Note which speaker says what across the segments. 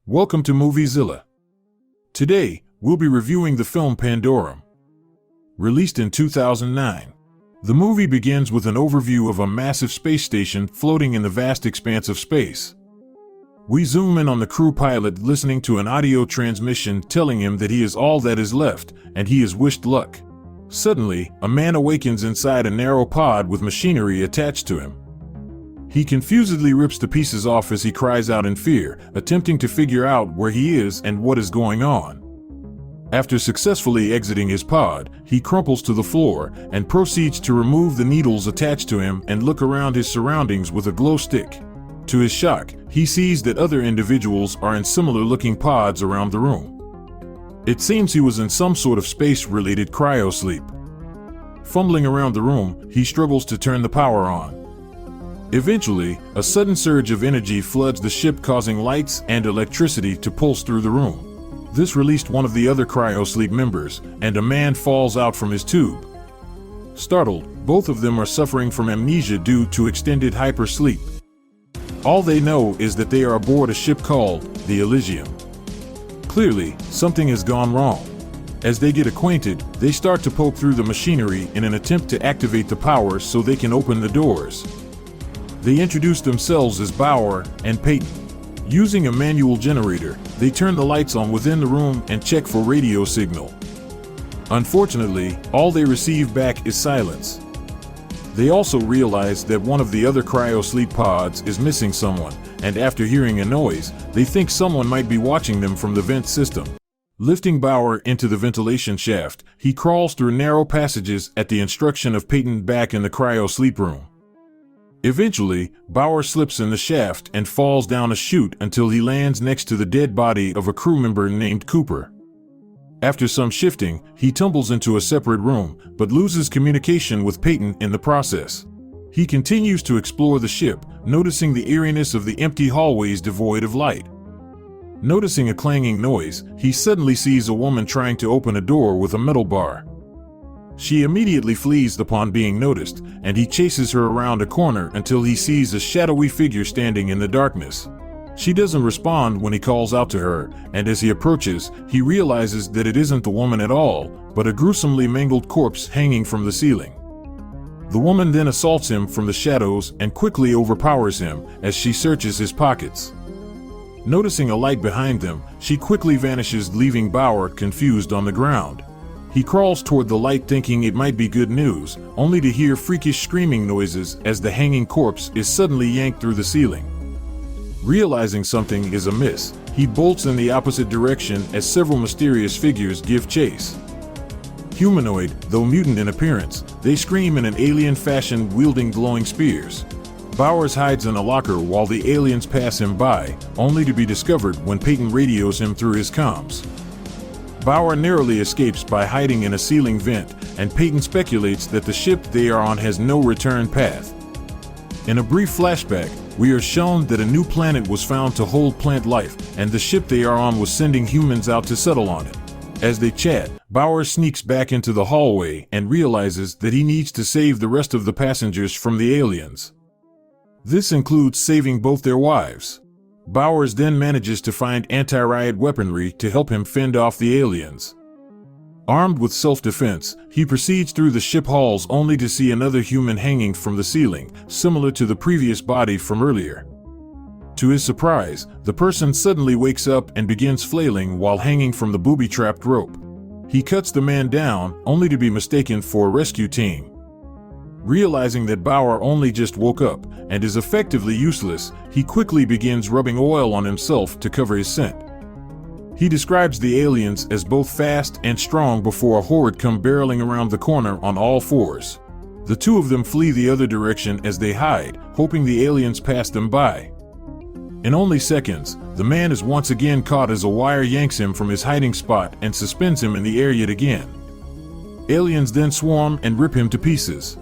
Speaker 1: Welcome to Moviezilla. Today, we'll be reviewing the film Pandorum. Released in 2009. The movie begins with an overview of a massive space station floating in the vast expanse of space. We zoom in on the crew pilot listening to an audio transmission telling him that he is all that is left, and he is wished luck. Suddenly, a man awakens inside a narrow pod with machinery attached to him. He confusedly rips the pieces off as he cries out in fear, attempting to figure out where he is and what is going on. After successfully exiting his pod, he crumples to the floor and proceeds to remove the needles attached to him and look around his surroundings with a glow stick. To his shock, he sees that other individuals are in similar-looking pods around the room. It seems he was in some sort of space-related cryo-sleep. Fumbling around the room, he struggles to turn the power on. Eventually, a sudden surge of energy floods the ship, causing lights and electricity to pulse through the room. This released one of the other cryo-sleep members, and a man falls out from his tube. Startled, both of them are suffering from amnesia due to extended hypersleep. All they know is that they are aboard a ship called the Elysium. Clearly, something has gone wrong. As they get acquainted, they start to poke through the machinery in an attempt to activate the power so they can open the doors. They introduce themselves as Bauer and Peyton. Using a manual generator, they turn the lights on within the room and check for radio signal. Unfortunately, all they receive back is silence. They also realize that one of the other cryo-sleep pods is missing someone, and after hearing a noise, they think someone might be watching them from the vent system. Lifting Bauer into the ventilation shaft, he crawls through narrow passages at the instruction of Peyton back in the cryo-sleep room. Eventually, Bauer slips in the shaft and falls down a chute until he lands next to the dead body of a crew member named Cooper. After some shifting, he tumbles into a separate room, but loses communication with Peyton in the process. He continues to explore the ship, noticing the eeriness of the empty hallways devoid of light. Noticing a clanging noise, he suddenly sees a woman trying to open a door with a metal bar. She immediately flees upon being noticed, and he chases her around a corner until he sees a shadowy figure standing in the darkness. She doesn't respond when he calls out to her, and as he approaches, he realizes that it isn't the woman at all, but a gruesomely mangled corpse hanging from the ceiling. The woman then assaults him from the shadows and quickly overpowers him as she searches his pockets. Noticing a light behind them, she quickly vanishes, leaving Bauer confused on the ground. He crawls toward the light thinking it might be good news, only to hear freakish screaming noises as the hanging corpse is suddenly yanked through the ceiling. Realizing something is amiss, he bolts in the opposite direction as several mysterious figures give chase. Humanoid, though mutant in appearance, they scream in an alien fashion, wielding glowing spears. Bowers hides in a locker while the aliens pass him by, only to be discovered when Peyton radios him through his comms. Bauer narrowly escapes by hiding in a ceiling vent, and Peyton speculates that the ship they are on has no return path. In a brief flashback, we are shown that a new planet was found to hold plant life, and the ship they are on was sending humans out to settle on it. As they chat, Bauer sneaks back into the hallway and realizes that he needs to save the rest of the passengers from the aliens. This includes saving both their wives. Bowers then manages to find anti-riot weaponry to help him fend off the aliens. Armed with self-defense, he proceeds through the ship halls only to see another human hanging from the ceiling, similar to the previous body from earlier. To his surprise, the person suddenly wakes up and begins flailing while hanging from the booby-trapped rope. He cuts the man down, only to be mistaken for a rescue team. Realizing that Bauer only just woke up and is effectively useless, he quickly begins rubbing oil on himself to cover his scent. He describes the aliens as both fast and strong before a horde come barreling around the corner on all fours. The two of them flee the other direction as they hide, hoping the aliens pass them by. In only seconds, the man is once again caught as a wire yanks him from his hiding spot and suspends him in the air yet again. Aliens then swarm and rip him to pieces.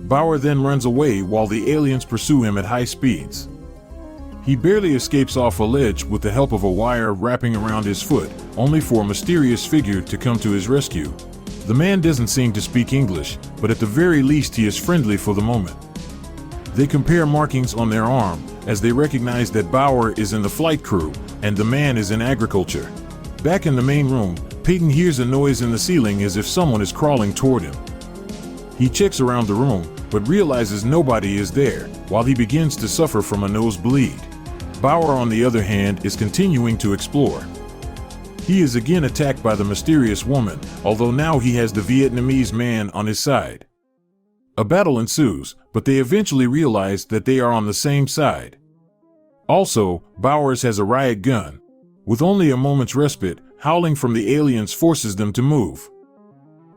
Speaker 1: Bauer then runs away while the aliens pursue him at high speeds. He barely escapes off a ledge with the help of a wire wrapping around his foot, only for a mysterious figure to come to his rescue. The man doesn't seem to speak English, but at the very least he is friendly for the moment. They compare markings on their arm as they recognize that Bauer is in the flight crew and the man is in agriculture. Back in the main room, Peyton hears a noise in the ceiling as if someone is crawling toward him. He checks around the room, but realizes nobody is there, while he begins to suffer from a nosebleed. Bauer, on the other hand, is continuing to explore. He is again attacked by the mysterious woman, although now he has the Vietnamese man on his side. A battle ensues, but they eventually realize that they are on the same side. Also, Bowers has a riot gun. With only a moment's respite, howling from the aliens forces them to move.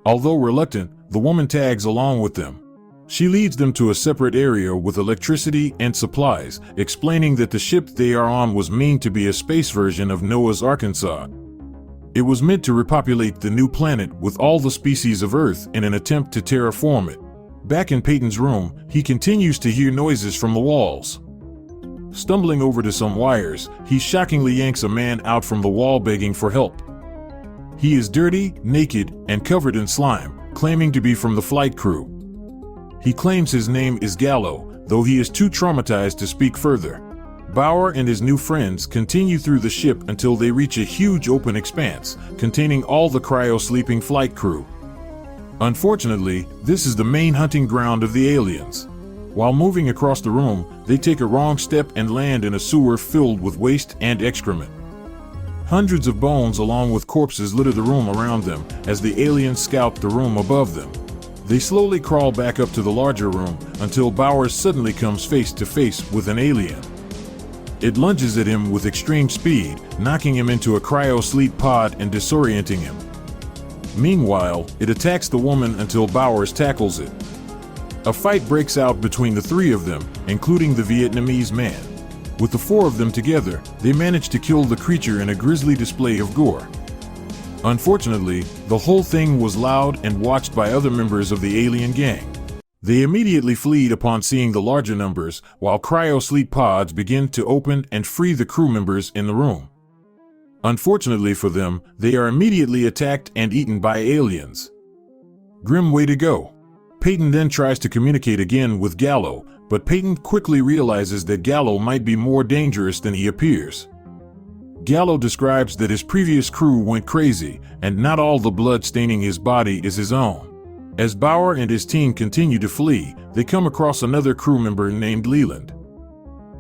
Speaker 1: Although reluctant, the woman tags along with them. She leads them to a separate area with electricity and supplies, explaining that the ship they are on was meant to be a space version of Noah's Arkansas. It was meant to repopulate the new planet with all the species of Earth in an attempt to terraform it. Back in Peyton's room, he continues to hear noises from the walls. Stumbling over to some wires, he shockingly yanks a man out from the wall begging for help. He is dirty, naked, and covered in slime, claiming to be from the flight crew. He claims his name is Gallo, though he is too traumatized to speak further. Bauer and his new friends continue through the ship until they reach a huge open expanse, containing all the cryo-sleeping flight crew. Unfortunately, this is the main hunting ground of the aliens. While moving across the room, they take a wrong step and land in a sewer filled with waste and excrement. Hundreds of bones along with corpses litter the room around them as the aliens scout the room above them. They slowly crawl back up to the larger room until Bowers suddenly comes face to face with an alien. It lunges at him with extreme speed, knocking him into a cryo-sleep pod and disorienting him. Meanwhile, it attacks the woman until Bowers tackles it. A fight breaks out between the three of them, including the Vietnamese man. With the four of them together, they manage to kill the creature in a grisly display of gore. Unfortunately, the whole thing was loud and watched by other members of the alien gang. They immediately flee upon seeing the larger numbers, while cryo-sleep pods begin to open and free the crew members in the room. Unfortunately for them, they are immediately attacked and eaten by aliens. Grim way to go. Peyton then tries to communicate again with Gallo, but Peyton quickly realizes that Gallo might be more dangerous than he appears. Gallo describes that his previous crew went crazy, and not all the blood staining his body is his own. As Bauer and his team continue to flee, they come across another crew member named Leland.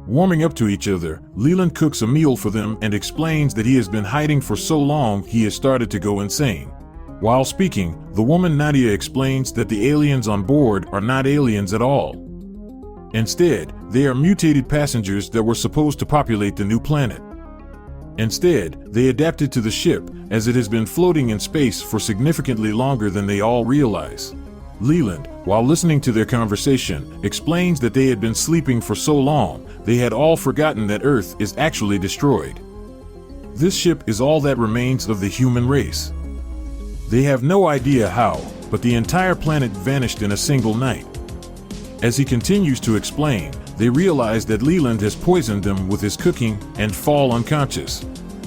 Speaker 1: Warming up to each other, Leland cooks a meal for them and explains that he has been hiding for so long he has started to go insane. While speaking, the woman Nadia explains that the aliens on board are not aliens at all. Instead, they are mutated passengers that were supposed to populate the new planet. Instead, they adapted to the ship, as it has been floating in space for significantly longer than they all realize. Leland, while listening to their conversation, explains that they had been sleeping for so long, they had all forgotten that Earth is actually destroyed. This ship is all that remains of the human race. They have no idea how, but the entire planet vanished in a single night. As he continues to explain, they realize that Leland has poisoned them with his cooking and fall unconscious.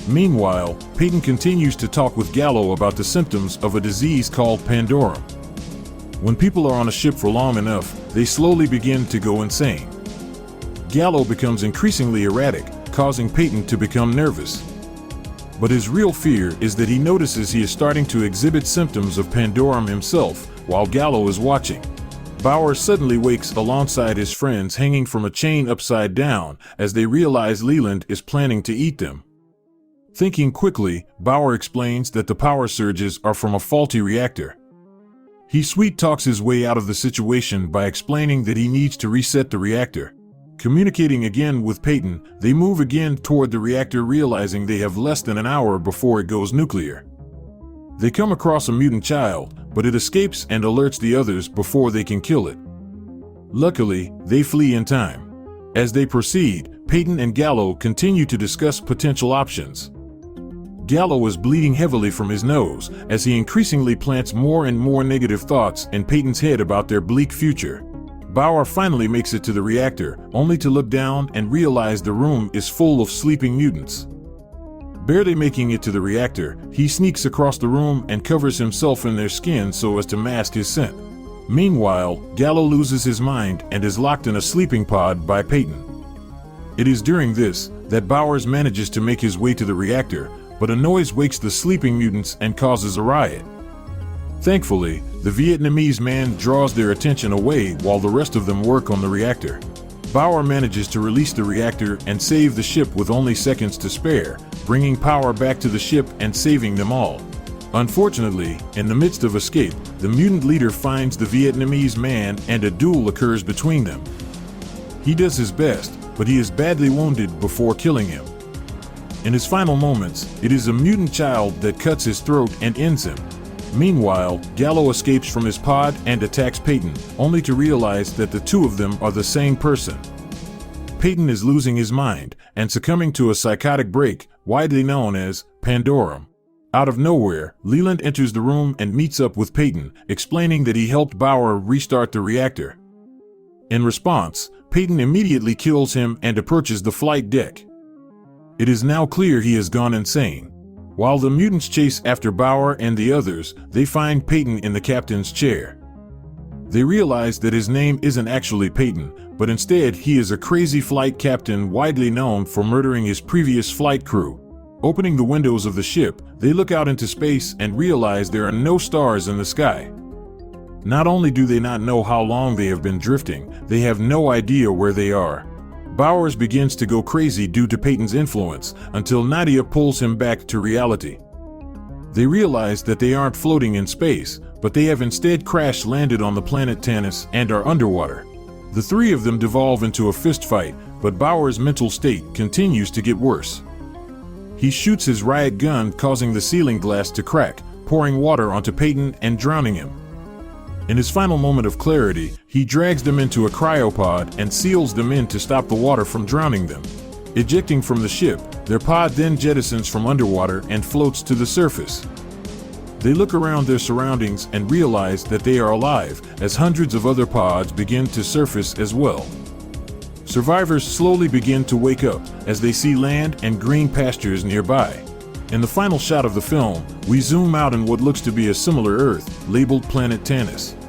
Speaker 1: Meanwhile, Peyton continues to talk with Gallo about the symptoms of a disease called Pandorum. When people are on a ship for long enough, they slowly begin to go insane. Gallo becomes increasingly erratic, causing Peyton to become nervous. But his real fear is that he notices he is starting to exhibit symptoms of Pandorum himself, while Gallo is watching. Bauer suddenly wakes alongside his friends hanging from a chain upside down as they realize Leland is planning to eat them. Thinking quickly, Bauer explains that the power surges are from a faulty reactor. He sweet-talks his way out of the situation by explaining that he needs to reset the reactor. Communicating again with Peyton, they move again toward the reactor, realizing they have less than an hour before it goes nuclear. They come across a mutant child, but it escapes and alerts the others before they can kill it. Luckily, they flee in time. As they proceed, Peyton and Gallo continue to discuss potential options. Gallo is bleeding heavily from his nose as he increasingly plants more and more negative thoughts in Peyton's head about their bleak future. Bauer finally makes it to the reactor, only to look down and realize the room is full of sleeping mutants. Barely making it to the reactor, he sneaks across the room and covers himself in their skin so as to mask his scent. Meanwhile, Gallo loses his mind and is locked in a sleeping pod by Peyton. It is during this that Bowers manages to make his way to the reactor, but a noise wakes the sleeping mutants and causes a riot. Thankfully, the Vietnamese man draws their attention away while the rest of them work on the reactor. Bauer manages to release the reactor and save the ship with only seconds to spare, bringing power back to the ship and saving them all. Unfortunately, in the midst of escape, the mutant leader finds the Vietnamese man and a duel occurs between them. He does his best, but he is badly wounded before killing him. In his final moments, it is a mutant child that cuts his throat and ends him. Meanwhile, Gallo escapes from his pod and attacks Peyton, only to realize that the two of them are the same person. Peyton is losing his mind and succumbing to a psychotic break, widely known as Pandorum. Out of nowhere, Leland enters the room and meets up with Peyton, explaining that he helped Bauer restart the reactor. In response, Peyton immediately kills him and approaches the flight deck. It is now clear he has gone insane. While the mutants chase after Bauer and the others, they find Peyton in the captain's chair. They realize that his name isn't actually Peyton, but instead he is a crazy flight captain widely known for murdering his previous flight crew. Opening the windows of the ship, they look out into space and realize there are no stars in the sky. Not only do they not know how long they have been drifting, they have no idea where they are. Bowers begins to go crazy due to Peyton's influence, until Nadia pulls him back to reality. They realize that they aren't floating in space, but they have instead crash-landed on the planet Tanis and are underwater. The three of them devolve into a fist fight, but Bowers' mental state continues to get worse. He shoots his riot gun, causing the ceiling glass to crack, pouring water onto Peyton and drowning him. In his final moment of clarity, he drags them into a cryopod and seals them in to stop the water from drowning them. Ejecting from the ship, their pod then jettisons from underwater and floats to the surface. They look around their surroundings and realize that they are alive, as hundreds of other pods begin to surface as well. Survivors slowly begin to wake up as they see land and green pastures nearby. In the final shot of the film, we zoom out on what looks to be a similar Earth, labeled Planet Tanis.